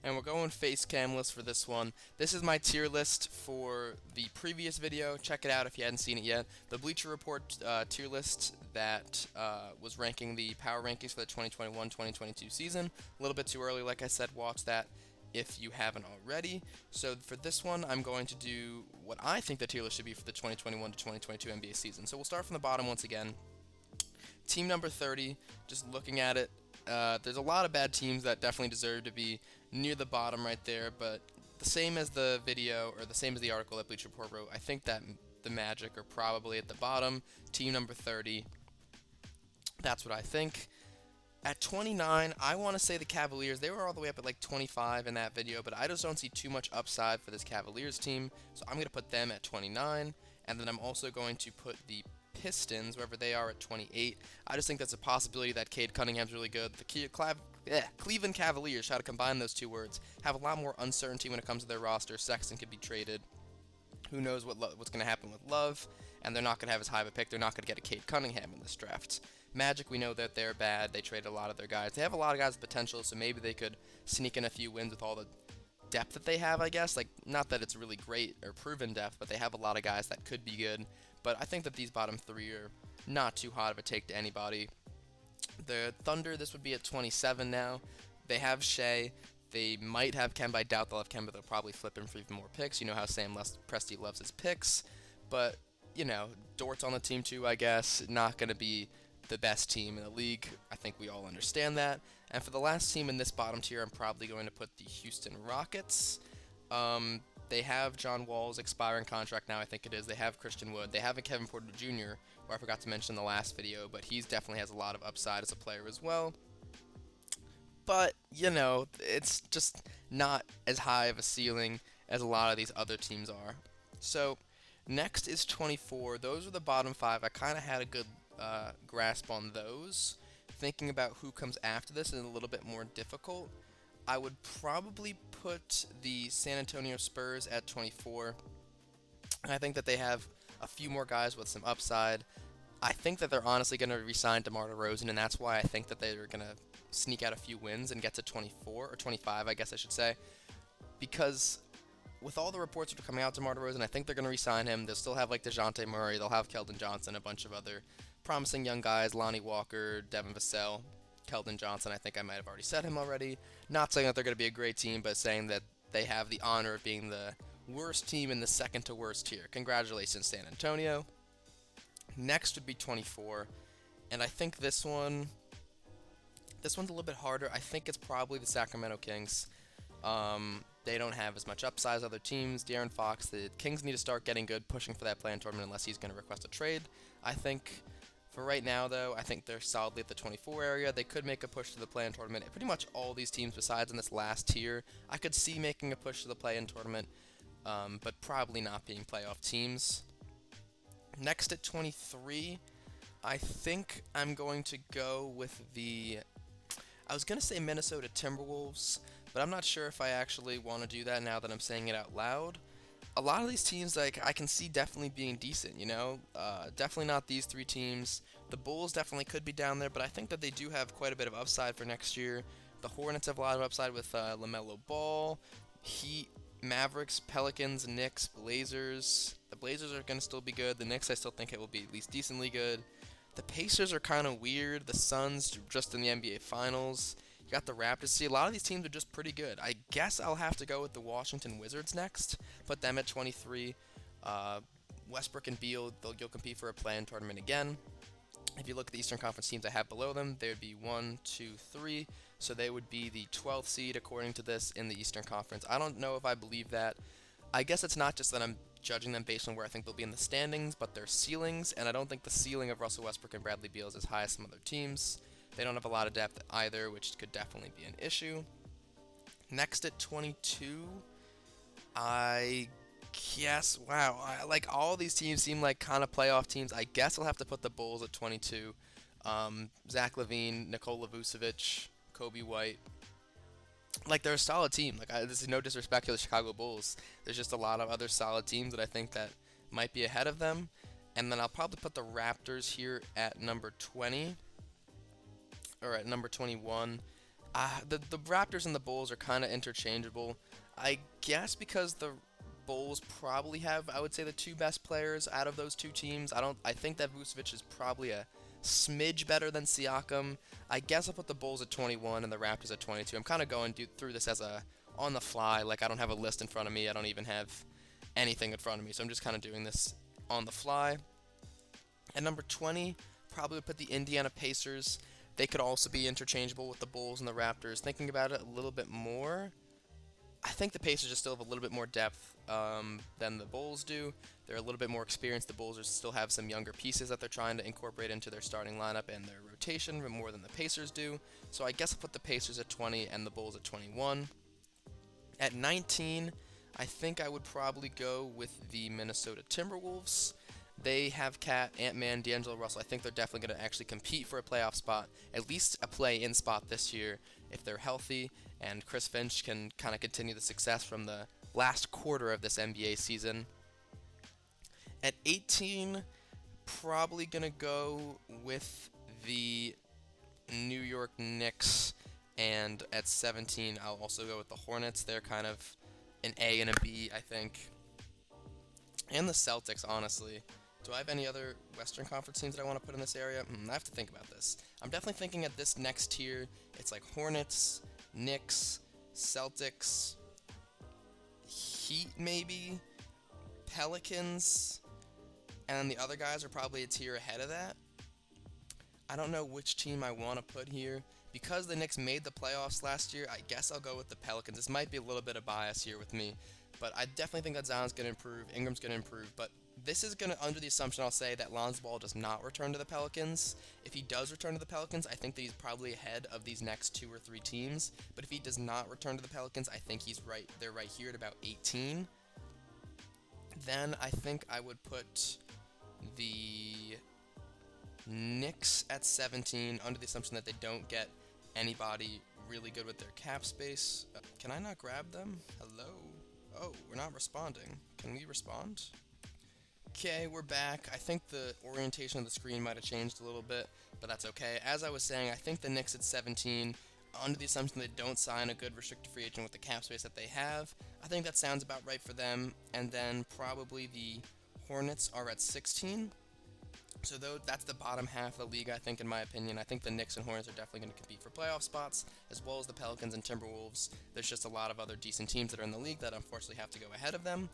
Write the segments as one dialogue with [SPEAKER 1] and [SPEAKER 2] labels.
[SPEAKER 1] And we're going face camless for this one. This is my tier list for the previous video. Check it out if you hadn't seen it yet. The Bleacher Report tier list that was ranking the power rankings for the 2021-2022 season. A little bit too early, like I said, watch that if you haven't already. So for this one, I'm going to do what I think the tier list should be for the 2021 to 2022 NBA season. So we'll start from the bottom once again. Team number 30, just looking at it, there's a lot of bad teams that definitely deserve to be near the bottom right there, but the same as the video, or the same as the article that Bleacher Report wrote, I think that the Magic are probably at the bottom. Team number 30, that's what I think. At 29, I want to say the Cavaliers. They were all the way up at like 25 in that video, but I just don't see too much upside for this Cavaliers team, so I'm going to put them at 29, and then I'm also going to put the Pistons, wherever they are, at 28. I just think that's a possibility that Cade Cunningham's really good. The Cleveland Cavaliers, try to combine those two words, have a lot more uncertainty when it comes to their roster. Sexton could be traded. Who knows what's going to happen with Love, and they're not going to have as high of a pick. They're not going to get a Cade Cunningham in this draft. Magic, we know that they're bad. They traded a lot of their guys. They have a lot of guys with potential, so maybe they could sneak in a few wins with all the depth that they have, I guess. Like, not that it's really great or proven depth, but they have a lot of guys that could be good. But I think that these bottom three are not too hot of a take to anybody. The Thunder, this would be at 27 now. They have Shea. They might have Kemba. I doubt they'll have Kemba. They'll probably flip him for even more picks. You know how Sam Presti loves his picks. But, Dort's on the team too, I guess. Not going to be the best team in the league. I think we all understand that. And for the last team in this bottom tier, I'm probably going to put the Houston Rockets. They have John Wall's expiring contract now, I think it is. They have Christian Wood. They have a Kevin Porter Jr., who I forgot to mention in the last video, but he's definitely has a lot of upside as a player as well. But, it's just not as high of a ceiling as a lot of these other teams are. So, next is 24. Those are the bottom five. I kind of had a good grasp on those. Thinking about who comes after this is a little bit more difficult. I would probably put the San Antonio Spurs at 24. I think that they have a few more guys with some upside. I think that they're honestly going to re-sign DeMar DeRozan, and that's why I think that they're going to sneak out a few wins and get to 24, or 25, I guess I should say. Because with all the reports that are coming out, DeMar DeRozan, I think they're going to re-sign him. They'll still have like DeJounte Murray, they'll have Keldon Johnson, a bunch of other promising young guys, Lonnie Walker, Devin Vassell. Keldon Johnson, I think I might have already said him already. Not saying that they're going to be a great team, but saying that they have the honor of being the worst team in the second to worst tier. Congratulations, San Antonio. Next would be 24, and I think this one's a little bit harder. I think it's probably the Sacramento Kings. They don't have as much upside as other teams. De'Aaron Fox, the Kings need to start getting good, pushing for that play-in tournament unless he's going to request a trade. I think for right now, though, I think they're solidly at the 24 area. They could make a push to the play-in tournament. Pretty much all these teams, besides in this last tier, I could see making a push to the play-in tournament, but probably not being playoff teams. Next at 23, I think I'm going to go with I was going to say Minnesota Timberwolves, but I'm not sure if I actually want to do that now that I'm saying it out loud. A lot of these teams, like, I can see definitely being decent, definitely not these three teams. The Bulls definitely could be down there, but I think that they do have quite a bit of upside for next year. The Hornets have a lot of upside with LaMelo Ball, Heat, Mavericks, Pelicans, Knicks, Blazers. The Blazers are going to still be good. The Knicks, I still think it will be at least decently good. The Pacers are kind of weird. The Suns just in the NBA Finals. You got the Raptors. See, a lot of these teams are just pretty good. I guess I'll have to go with the Washington Wizards next. Put them at 23. Westbrook and Beal, you'll compete for a play-in tournament again. If you look at the Eastern Conference teams I have below them, they would be 1, 2, 3. So they would be the 12th seed according to this in the Eastern Conference. I don't know if I believe that. I guess it's not just that I'm judging them based on where I think they'll be in the standings, but their ceilings, and I don't think the ceiling of Russell Westbrook and Bradley Beal is as high as some other teams. They don't have a lot of depth either, which could definitely be an issue. Next at 22, I guess, wow, like all these teams seem like kind of playoff teams. I guess I'll have to put the Bulls at 22. Zach LaVine, Nikola Vucevic, Kobe White. Like, they're a solid team. Like, this is no disrespect to the Chicago Bulls. There's just a lot of other solid teams that I think that might be ahead of them. And then I'll probably put the Raptors here at number 20, or at number 21. The Raptors and the Bulls are kind of interchangeable. I guess because the Bulls probably have, I would say, the two best players out of those two teams. I think that Vucevic is probably a smidge better than Siakam. I guess I'll put the Bulls at 21 and the Raptors at 22. I'm kind of going through this as a on the fly. Like, I don't have a list in front of me. I don't even have anything in front of me. So I'm just kind of doing this on the fly. At number 20, probably would put the Indiana Pacers. They could also be interchangeable with the Bulls and the Raptors. Thinking about it a little bit more, I think the Pacers just still have a little bit more depth than the Bulls do. They're a little bit more experienced. The Bulls still have some younger pieces that they're trying to incorporate into their starting lineup and their rotation more than the Pacers do. So I guess I'll put the Pacers at 20 and the Bulls at 21. At 19, I think I would probably go with the Minnesota Timberwolves. They have Cat, Ant-Man, D'Angelo Russell. I think they're definitely going to actually compete for a playoff spot, at least a play-in spot this year if they're healthy, and Chris Finch can kind of continue the success from the last quarter of this NBA season. At 18, probably going to go with the New York Knicks, and at 17, I'll also go with the Hornets. They're kind of an A and a B, I think. And the Celtics, honestly. Do I have any other Western Conference teams that I want to put in this area? I have to think about this. I'm definitely thinking at this next tier, it's like Hornets, Knicks, Celtics, Heat maybe, Pelicans, and then the other guys are probably a tier ahead of that. I don't know which team I want to put here. Because the Knicks made the playoffs last year, I guess I'll go with the Pelicans. This might be a little bit of bias here with me, but I definitely think that Zion's going to improve, Ingram's going to improve, but this is going to, under the assumption I'll say, that Lonzo Ball does not return to the Pelicans. If he does return to the Pelicans, I think that he's probably ahead of these next 2 or 3 teams, but if he does not return to the Pelicans, I think they're right here at about 18. Then I think I would put the Knicks at 17, under the assumption that they don't get anybody really good with their cap space. Can I not grab them? Hello? Oh, we're not responding. Can we respond? Okay, we're back. I think the orientation of the screen might have changed a little bit, but that's okay. As I was saying, I think the Knicks at 17, under the assumption they don't sign a good restricted free agent with the cap space that they have, I think that sounds about right for them. And then probably the Hornets are at 16. So that's the bottom half of the league, I think, in my opinion. I think the Knicks and Hornets are definitely going to compete for playoff spots, as well as the Pelicans and Timberwolves. There's just a lot of other decent teams that are in the league that unfortunately have to go ahead of them.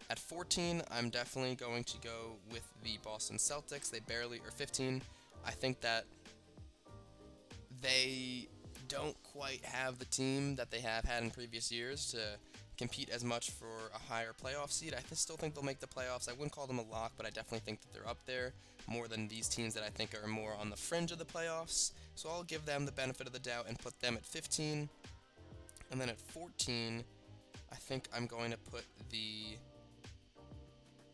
[SPEAKER 1] At 14, I'm definitely going to go with the Boston Celtics. They barely, or 15, I think that they don't quite have the team that they have had in previous years to compete as much for a higher playoff seed. I still think they'll make the playoffs. I wouldn't call them a lock, but I definitely think that they're up there more than these teams that I think are more on the fringe of the playoffs. So I'll give them the benefit of the doubt and put them at 15. And then at 14, I think I'm going to put the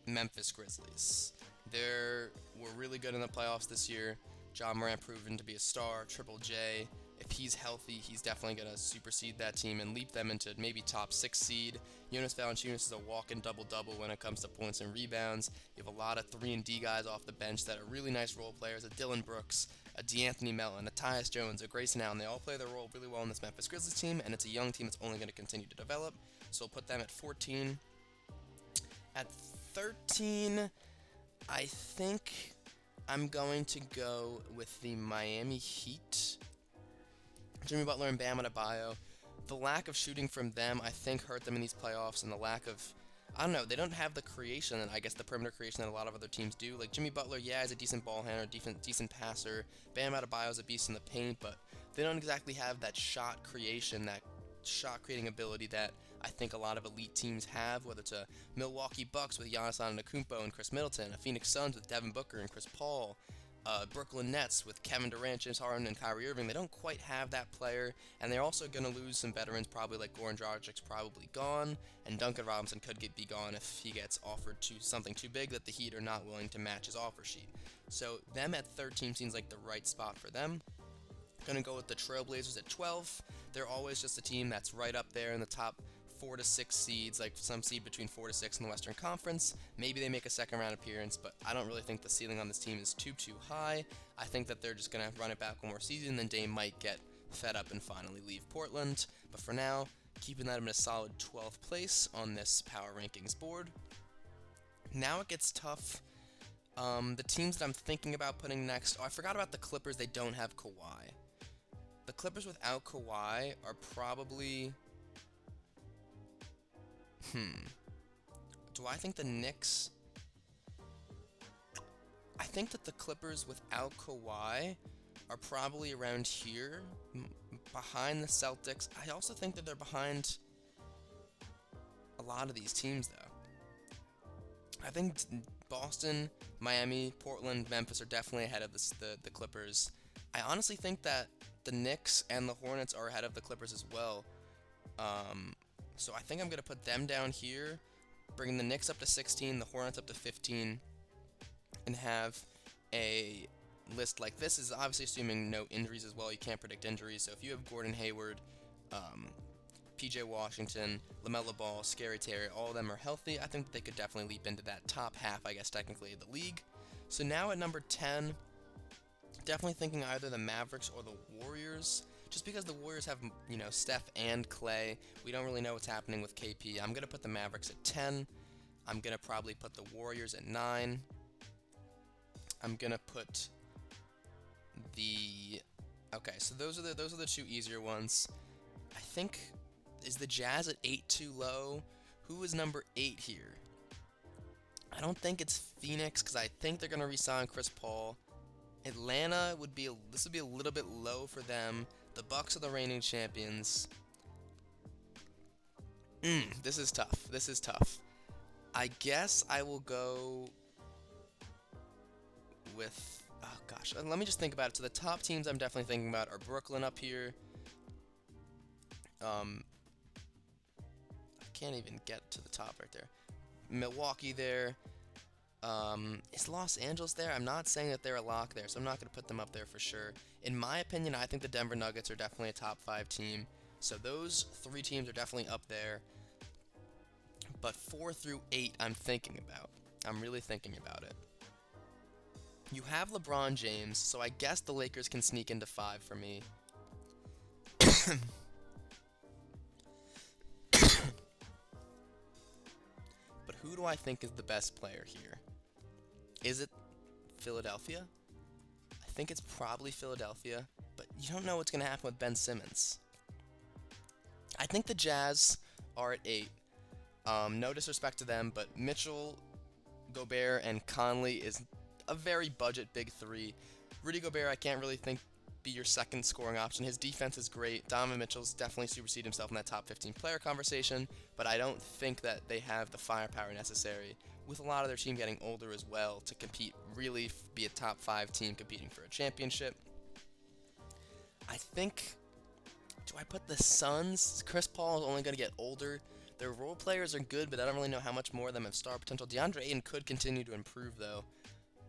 [SPEAKER 1] Memphis Grizzlies. They were really good in the playoffs this year. John Morant proven to be a star. Triple J, if he's healthy, he's definitely going to supersede that team and leap them into maybe top 6 seed. Jonas Valanciunas is a walk-in double-double when it comes to points and rebounds. You have a lot of 3-and-D guys off the bench that are really nice role players. A Dylan Brooks, a DeAnthony Melton, a Tyus Jones, a Grayson Allen. They all play their role really well in this Memphis Grizzlies team, and it's a young team that's only going to continue to develop. So I'll put them at 14. At 13, I think I'm going to go with the Miami Heat. Jimmy Butler and Bam Adebayo. The lack of shooting from them, I think, hurt them in these playoffs, and the lack of, I don't know, they don't have the creation, and I guess the perimeter creation that a lot of other teams do. Like Jimmy Butler, yeah, is a decent ball handler, decent passer. Bam Adebayo is a beast in the paint, but they don't exactly have that shot creation, that shot creating ability that I think a lot of elite teams have, whether it's a Milwaukee Bucks with Giannis Antetokounmpo and Chris Middleton, a Phoenix Suns with Devin Booker and Chris Paul, Brooklyn Nets with Kevin Durant, James Harden, and Kyrie Irving. They don't quite have that player, and they're also going to lose some veterans, probably like Goran Dragic's probably gone, and Duncan Robinson could be gone if he gets offered to something too big that the Heat are not willing to match his offer sheet. So them at 13 seems like the right spot for them. Going to go with the Trailblazers at 12. They're always just a team that's right up there in the top 4 to 6 seeds, like some seed between 4 to 6 in the Western Conference. Maybe they make a second round appearance, but I don't really think the ceiling on this team is too high. I think that they're just going to run it back one more season, then Dame might get fed up and finally leave Portland. But for now, keeping them in a solid 12th place on this power rankings board. Now it gets tough. The teams that I'm thinking about putting next, I forgot about the Clippers. They don't have Kawhi. The Clippers without Kawhi are probably... Do I think the Knicks... I think that the Clippers without Kawhi are probably around here, behind the Celtics. I also think that they're behind a lot of these teams, though. I think Boston, Miami, Portland, Memphis are definitely ahead of the Clippers. I honestly think that the Knicks and the Hornets are ahead of the Clippers as well. So I think I'm going to put them down here, bringing the Knicks up to 16, the Hornets up to 15, and have a list like this. Is obviously assuming no injuries as well. You can't predict injuries. So if you have Gordon Hayward, PJ Washington, LaMelo Ball, Scary Terry, all of them are healthy, I think that they could definitely leap into that top half, I guess, technically, of the league. So now at number 10, definitely thinking either the Mavericks or the Warriors, just because the Warriors have, you know, Steph and Clay. We don't really know what's happening with KP. I'm going to put the Mavericks at 10. I'm going to probably put the Warriors at 9. I'm going to put the... Okay, so those are the two easier ones. I think... Is the Jazz at 8 too low? Who is number 8 here? I don't think it's Phoenix, because I think they're going to re-sign Chris Paul. Atlanta would be this would be a little bit low for them. The Bucks are the reigning champions. This is tough. This is tough. I guess I will go with... Oh, gosh. Let me just think about it. So the top teams I'm definitely thinking about are Brooklyn up here. I can't even get to the top right there. Milwaukee there. Is Los Angeles there? I'm not saying that they're a lock there, so I'm not going to put them up there for sure. In my opinion, I think the Denver Nuggets are definitely a top 5 team. So those 3 teams are definitely up there. But 4 through 8, I'm thinking about. I'm really thinking about it. You have LeBron James, so I guess the Lakers can sneak into 5 for me. But who do I think is the best player here? Is it Philadelphia? I think it's probably Philadelphia, but you don't know what's going to happen with Ben Simmons. I think the Jazz are at 8. No disrespect to them, but Mitchell, Gobert, and Conley is a very budget big 3. Rudy Gobert, I can't really think be your second scoring option. His defense is great. Donovan Mitchell's definitely superseded himself in that top 15 player conversation, but I don't think that they have the firepower necessary, with a lot of their team getting older as well, to compete, really be a top 5 team competing for a championship. I think, do I put the Suns? Chris Paul is only going to get older. Their role players are good, but I don't really know how much more of them have star potential. DeAndre Ayton could continue to improve, though.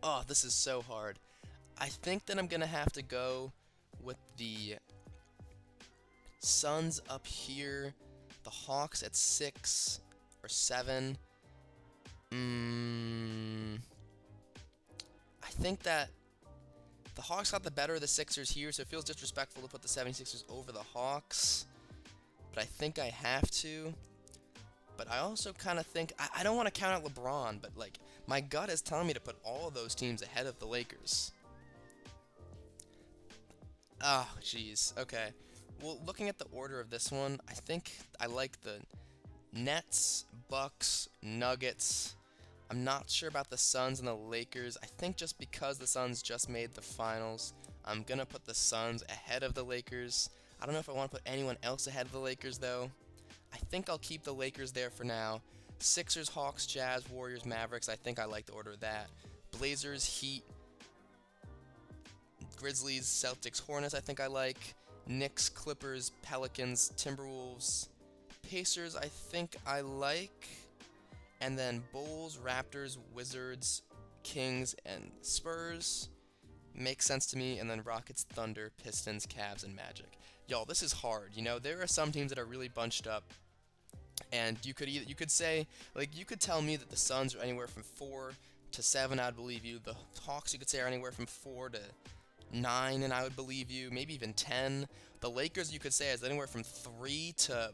[SPEAKER 1] Oh, this is so hard. I think that I'm going to have to go with the Suns up here, the Hawks at 6 or 7. I think that the Hawks got the better of the Sixers here, so it feels disrespectful to put the 76ers over the Hawks. But I think I have to. But I also kind of think, I don't want to count out LeBron, but like, my gut is telling me to put all of those teams ahead of the Lakers. Oh, jeez. Okay. Well, looking at the order of this one, I think I like the Nets, Bucks, Nuggets. I'm not sure about the Suns and the Lakers. I think just because the Suns just made the finals, I'm going to put the Suns ahead of the Lakers. I don't know if I want to put anyone else ahead of the Lakers, though. I think I'll keep the Lakers there for now. Sixers, Hawks, Jazz, Warriors, Mavericks. I think I like the order of that. Blazers, Heat, Grizzlies, Celtics, Hornets, I think I like. Knicks, Clippers, Pelicans, Timberwolves, Pacers, I think I like. And then Bulls, Raptors, Wizards, Kings, and Spurs. Makes sense to me. And then Rockets, Thunder, Pistons, Cavs, and Magic. Y'all, this is hard. You know, there are some teams that are really bunched up. And you could say, like, you could tell me that the Suns are anywhere from 4 to 7, I'd believe you. The Hawks, you could say, are anywhere from 4 to 9, and I would believe you. Maybe even 10. The Lakers, you could say, is anywhere from 3 to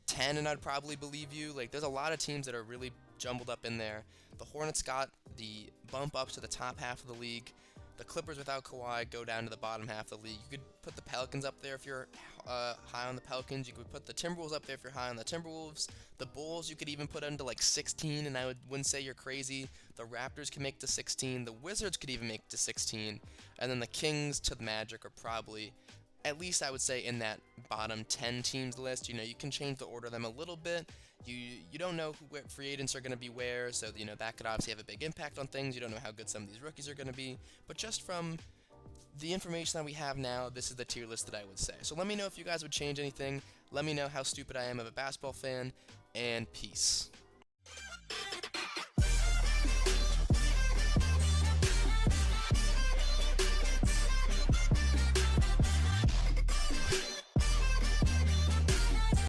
[SPEAKER 1] 10, and I'd probably believe you. Like, there's a lot of teams that are really jumbled up in there. The Hornets got the bump up to the top half of the league. The Clippers without Kawhi go down to the bottom half of the league. You could put the Pelicans up there if you're high on the Pelicans. You could put the Timberwolves up there if you're high on the Timberwolves. The Bulls you could even put into like 16, and wouldn't say you're crazy. The Raptors can make to 16. The Wizards could even make to 16. And then the Kings to the Magic are probably, at least I would say, in that bottom 10 teams list. You can change the order of them a little bit. You don't know what free agents are going to be where, so that could obviously have a big impact on things. You don't know how good some of these rookies are going to be, but just from the information that we have now, this is the tier list that I would say. So let me know if you guys would change anything. Let me know how stupid I am of a basketball fan, and peace.